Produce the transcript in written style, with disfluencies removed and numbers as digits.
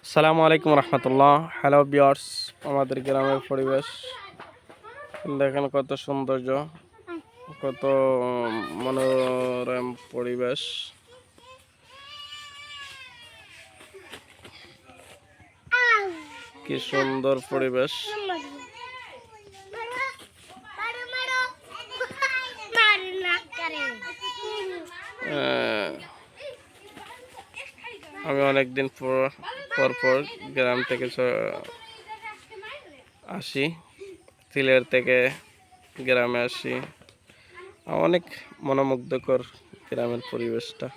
আসসালামু আলাইকুম রহমতুল্লাহ। Hello viewers, আমাদের গ্রামের পরিবেশ দেখেন, কত সৌন্দর্য, কত মনোরম পরিবেশ। কি সুন্দর পরিবেশ। আমি অনেকদিন পর পর গ্রাম থেকে আসি, সিলেট থেকে গ্রামে আসি। অনেক মনোমুগ্ধকর গ্রামের পরিবেশটা।